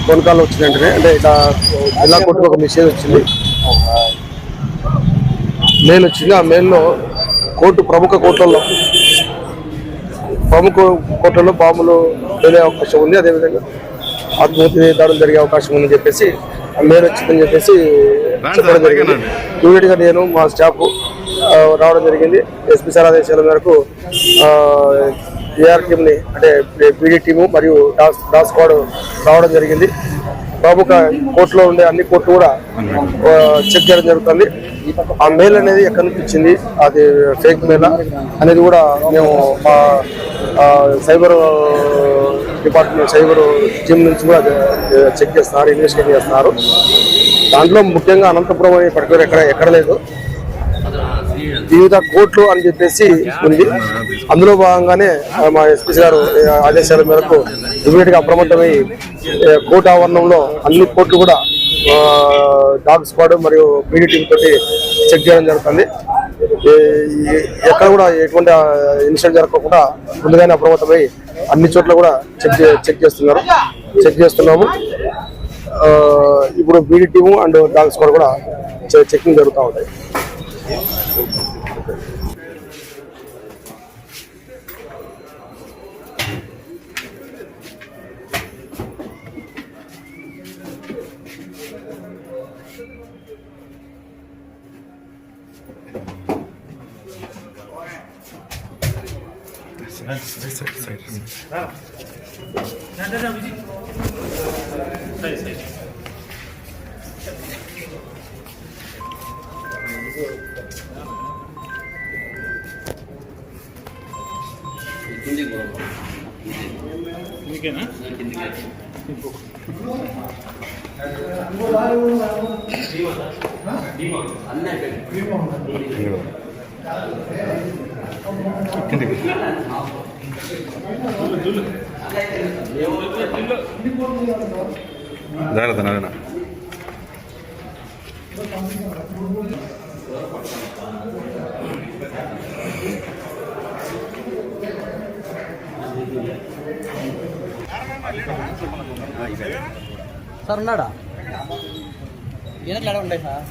Phone call వచ్చింది వెంటనే, అంటే ఇట్లా జిల్లా కోర్టుకు ఒక మెసేజ్ వచ్చింది, మెయిల్ వచ్చింది. ఆ మెయిల్లో ప్రముఖ కోర్టులలో బాంబులు వెళ్ళే అవకాశం ఉంది, అదేవిధంగా ఆత్మహత్య దాడులు జరిగే అవకాశం ఉందని చెప్పేసి మెయిల్ వచ్చిందని చెప్పేసి చెప్పడం జరిగింది. ఇమీడియట్గా నేను మా స్టాఫ్ రావడం జరిగింది. ఎస్పీ సార్ ఆదేశాల మేరకు ఏఆర్ టీమ్ని, అంటే పీడీ టీము మరియు డాగ్ స్క్వాడ్ రావడం జరిగింది. ప్రముఖ కోర్టులో ఉండే అన్ని కోర్టులు కూడా చెక్ చేయడం జరుగుతుంది. ఆ మెయిల్ అనేది ఎక్కడి నుంచి వచ్చింది, అది ఫేక్ మెయిల్ అనేది కూడా మేము మా సైబర్ డిపార్ట్మెంట్, సైబర్ టీమ్ నుంచి కూడా చెక్ చేస్తున్నారు, ఇన్వెస్టిగేట్ చేస్తున్నారు. దాంట్లో ముఖ్యంగా అనంతపురం అనే పర్టికులర్ ఎక్కడ లేదు, వివిధ కోర్టులు అని చెప్పేసి ఉంది. అందులో భాగంగానే మా ఎస్పీ గారు ఆదేశాల మేరకు ఇమీడియట్గా అప్రమత్తమై కోర్టు ఆవరణంలో అన్ని కోర్టులు కూడా డాగ్ స్క్వాడ్ మరియు పీడీ టీమ్ తోటి చెక్ చేయడం జరుగుతుంది. ఎక్కడ కూడా ఎటువంటి ఇన్సిడెంట్ జరగకుండా ముందుగానే అప్రమత్తమై అన్ని చోట్ల కూడా చెక్ చేస్తున్నాము. ఇప్పుడు PD team and dog squad కూడా చెకింగ్ జరుగుతూ ఉంటాయి. జాగ్రత్త నారాయణ. సార్ ఉన్నాడా? ఎట్లా ఉంటాయి సార్?